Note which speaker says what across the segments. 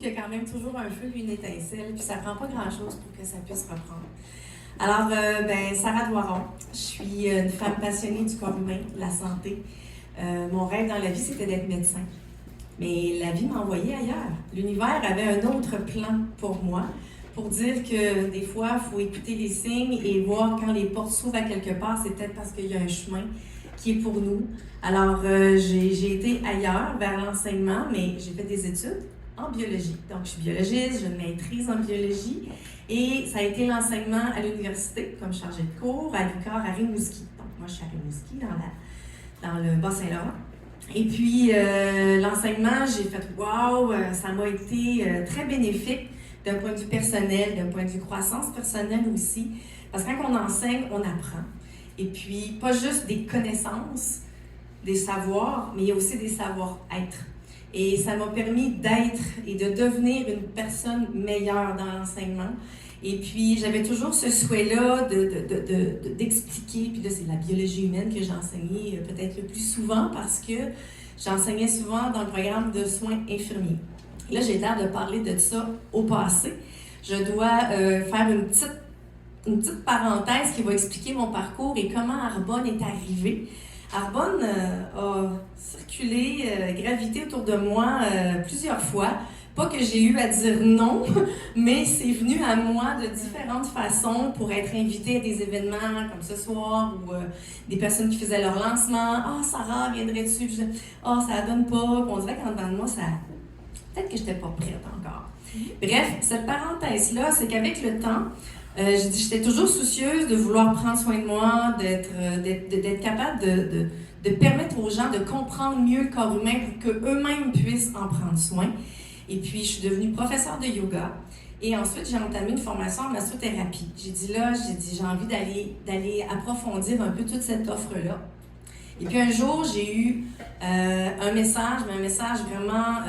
Speaker 1: Il y a quand même toujours un feu et une étincelle, puis ça prend pas grand-chose pour que ça puisse reprendre. Alors, Sarah Doiron, je suis une femme passionnée du corps humain, de la santé. Mon rêve dans la vie, c'était d'être médecin. Mais la vie m'a envoyée ailleurs. L'univers avait un autre plan pour moi, pour dire que des fois, il faut écouter les signes et voir quand les portes s'ouvrent à quelque part, c'est peut-être parce qu'il y a un chemin qui est pour nous. Alors, j'ai été ailleurs, vers l'enseignement, mais j'ai fait des études en biologie. Donc, je suis biologiste, j'ai une maîtrise en biologie et ça a été l'enseignement à l'université comme chargée de cours à l'UQAR à Rimouski. Donc, moi, je suis à Rimouski, dans le Bas-Saint-Laurent. Et puis, l'enseignement, j'ai fait « wow », ça m'a été très bénéfique d'un point de vue personnel, d'un point de vue croissance personnelle aussi. Parce que quand on enseigne, on apprend. Et puis, pas juste des connaissances, des savoirs, mais il y a aussi des savoir-être. Et ça m'a permis d'être et de devenir une personne meilleure dans l'enseignement. Et puis, j'avais toujours ce souhait-là d'expliquer. Puis là, c'est la biologie humaine que j'ai enseignée peut-être le plus souvent parce que j'enseignais souvent dans le programme de soins infirmiers. Et là, j'ai l'air de parler de ça au passé. Je dois faire une petite parenthèse qui va expliquer mon parcours et comment Arbonne est arrivé. Arbonne a circulé, gravité autour de moi plusieurs fois. Pas que j'ai eu à dire non, mais c'est venu à moi de différentes façons pour être invitée à des événements comme ce soir ou des personnes qui faisaient leur lancement. « Ah, Sarah, viendrais-tu? » « Ah, ça donne pas. » On dirait qu'en dedans de moi, ça... peut-être que je n'étais pas prête encore. Bref, cette parenthèse-là, c'est qu'avec le temps, j'étais toujours soucieuse de vouloir prendre soin de moi, d'être capable de permettre aux gens de comprendre mieux le corps humain pour qu'eux-mêmes puissent en prendre soin. Et puis, je suis devenue professeure de yoga. Et ensuite, j'ai entamé une formation en massothérapie. J'ai envie d'aller approfondir un peu toute cette offre-là. Et puis un jour, j'ai eu un message vraiment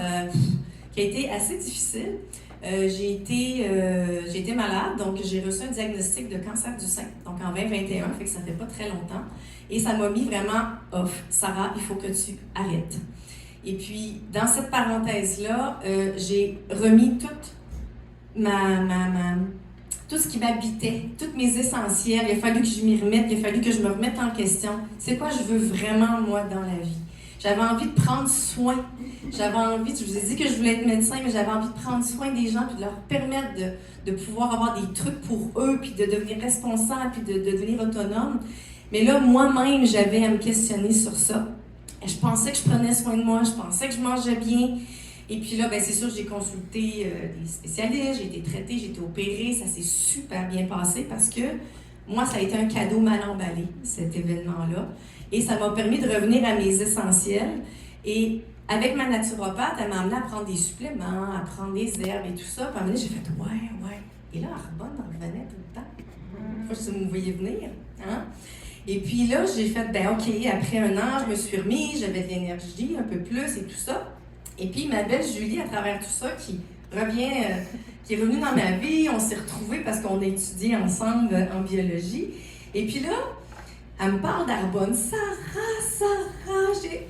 Speaker 1: qui a été assez difficile. J'ai été malade, donc j'ai reçu un diagnostic de cancer du sein, donc en 2021, fait que ça fait pas très longtemps. Et ça m'a mis vraiment off. Sarah, il faut que tu arrêtes. Et puis, dans cette parenthèse-là, j'ai remis tout ce qui m'habitait, tous mes essentiels. Il a fallu que je m'y remette, il a fallu que je me remette en question. C'est quoi je veux vraiment, moi, dans la vie? J'avais envie de prendre soin. Je vous ai dit que je voulais être médecin, mais j'avais envie de prendre soin des gens puis de leur permettre de pouvoir avoir des trucs pour eux, puis de devenir responsable, puis de devenir autonome. Mais là, moi-même, j'avais à me questionner sur ça. Je pensais que je prenais soin de moi, je pensais que je mangeais bien. Et puis là, c'est sûr, j'ai consulté des spécialistes, j'ai été traitée, j'ai été opérée, ça s'est super bien passé parce que moi, ça a été un cadeau mal emballé, cet événement-là. Et ça m'a permis de revenir à mes essentiels. Et avec ma naturopathe, elle m'a amené à prendre des suppléments, à prendre des herbes et tout ça. Puis à un moment donné, j'ai fait « ouais. » Et là, Arbonne en revenait tout le temps. Je sais pas si vous me voyez venir. Hein? Et puis là, j'ai fait « OK, après un an, je me suis remise, j'avais de l'énergie un peu plus et tout ça. » Et puis ma belle Julie, à travers tout ça, qui est revenue dans ma vie, on s'est retrouvés parce qu'on a étudié ensemble en biologie. Et puis là, elle me parle d'Arbonne. Sarah, j'ai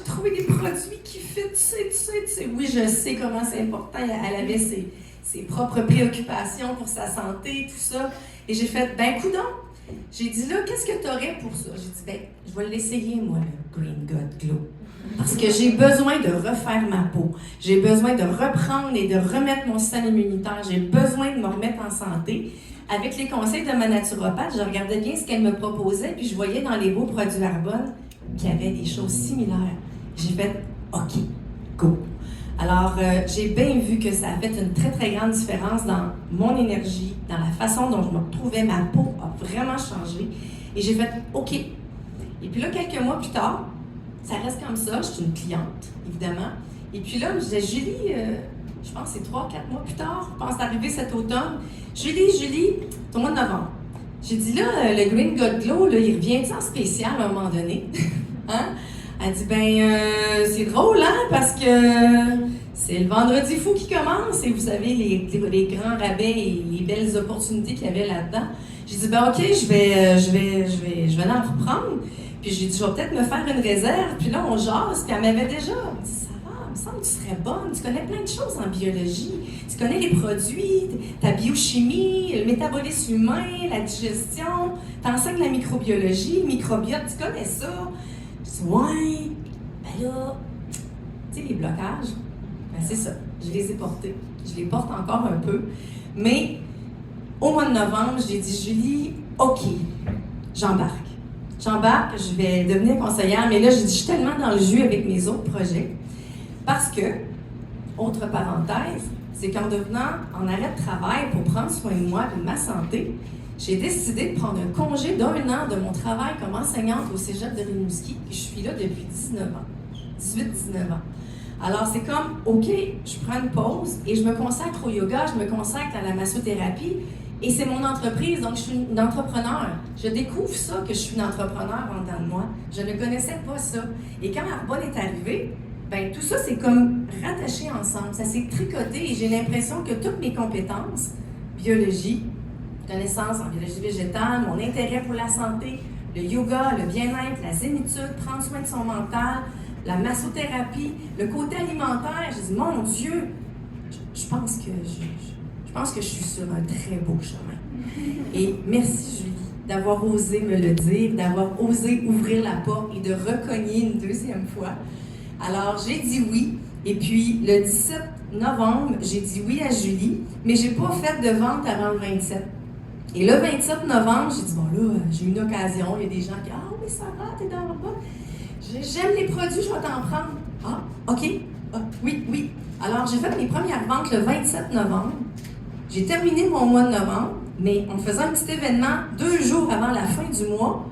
Speaker 1: trouvé des produits qui fit, tu sais. Oui, je sais comment c'est important. Elle avait ses propres préoccupations pour sa santé, tout ça. Et j'ai fait, coudonc. J'ai dit là, qu'est-ce que tu aurais pour ça? J'ai dit, je vais l'essayer, moi, le Green God Glow. Parce que j'ai besoin de refaire ma peau. J'ai besoin de reprendre et de remettre mon système immunitaire. J'ai besoin de me remettre en santé. Avec les conseils de ma naturopathe, je regardais bien ce qu'elle me proposait, puis je voyais dans les beaux produits Arbonne qu'il y avait des choses similaires. J'ai fait « OK, go ». Alors, j'ai bien vu que ça a fait une très, très grande différence dans mon énergie, dans la façon dont je me retrouvais. Ma peau a vraiment changé. Et j'ai fait « OK ». Et puis là, quelques mois plus tard, ça reste comme ça. Je suis une cliente, évidemment. Et puis là, je disais « Julie, je pense que c'est 3-4 mois plus tard, je pense d'arriver cet automne. Julie, c'est au mois de novembre. J'ai dit là, le Green God Glow, là, il revient en spécial à un moment donné. Hein? Elle dit, c'est drôle, hein, parce que c'est le vendredi fou qui commence et vous savez, les grands rabais et les belles opportunités qu'il y avait là-dedans. J'ai dit, OK, je vais en reprendre. Puis j'ai dit, je vais peut-être me faire une réserve. Puis là, on jase. Puis elle m'avait déjà dit, ça va, il me semble que tu serais bonne. Tu connais plein de choses en biologie. Tu connais les produits, ta biochimie, le métabolisme humain, la digestion. Tu enseignes la microbiologie, le microbiote, tu connais ça. Je dis, ouais, ben là, tu sais, les blocages, ben c'est ça. Je les ai portés. Je les porte encore un peu. Mais au mois de novembre, j'ai dit, Julie, OK, j'embarque. J'embarque, je vais devenir conseillère, mais là, je suis tellement dans le jus avec mes autres projets. Parce que, autre parenthèse, c'est qu'en devenant en arrêt de travail pour prendre soin de moi et de ma santé, j'ai décidé de prendre un congé d'1 an de mon travail comme enseignante au cégep de Rimouski, puis je suis là depuis 19 ans, 18-19 ans. Alors, c'est comme, OK, je prends une pause et je me consacre au yoga, je me consacre à la massothérapie, et c'est mon entreprise, donc je suis une entrepreneur. Je découvre ça, que je suis une entrepreneur en dedans de moi. Je ne connaissais pas ça. Et quand Arbonne est arrivée, ben tout ça, c'est comme rattaché ensemble. Ça s'est tricoté et j'ai l'impression que toutes mes compétences, biologie, connaissances en biologie végétale, mon intérêt pour la santé, le yoga, le bien-être, la zénitude, prendre soin de son mental, la massothérapie, le côté alimentaire, j'ai dit, mon Dieu, je pense que je suis sur un très beau chemin. Et merci Julie d'avoir osé me le dire, d'avoir osé ouvrir la porte et de recogner une deuxième fois. Alors j'ai dit oui, et puis le 17 novembre, j'ai dit oui à Julie, mais j'ai pas fait de vente avant le 27. Et le 27 novembre, j'ai dit bon là, j'ai une occasion, il y a des gens qui disent « Ah oui Sarah, t'es dans le bas. J'aime les produits, je vais t'en prendre. » Ah, OK, ah, oui. Alors j'ai fait mes premières ventes le 27 novembre. J'ai terminé mon mois de novembre, mais en faisant un petit événement 2 jours avant la fin du mois,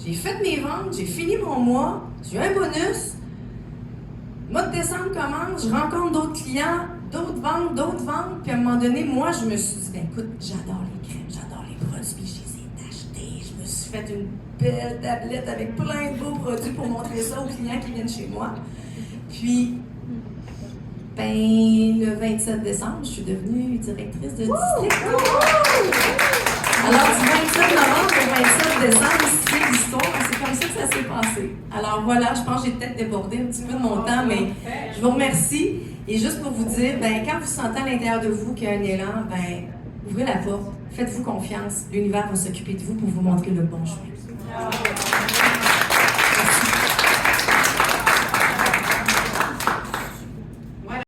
Speaker 1: j'ai fait mes ventes, j'ai fini mon mois, j'ai eu un bonus. Le mois de décembre commence, je rencontre d'autres clients, d'autres ventes, puis à un moment donné, moi, je me suis dit, ben écoute, j'adore les crèmes, j'adore les produits, je les ai achetés, je me suis fait une belle tablette avec plein de beaux produits pour montrer ça aux clients qui viennent chez moi. Puis, ben, le 27 décembre, je suis devenue directrice de district. Alors, du 27 novembre au 27 décembre, c'est l'histoire, c'est comme ça que ça s'est passé. Alors voilà, je pense que j'ai peut-être débordé un petit peu de mon temps, mais je vous remercie. Et juste pour vous dire, ben, quand vous sentez à l'intérieur de vous qu'il y a un élan, ben, ouvrez la porte, faites-vous confiance, l'univers va s'occuper de vous pour vous montrer le bon chemin.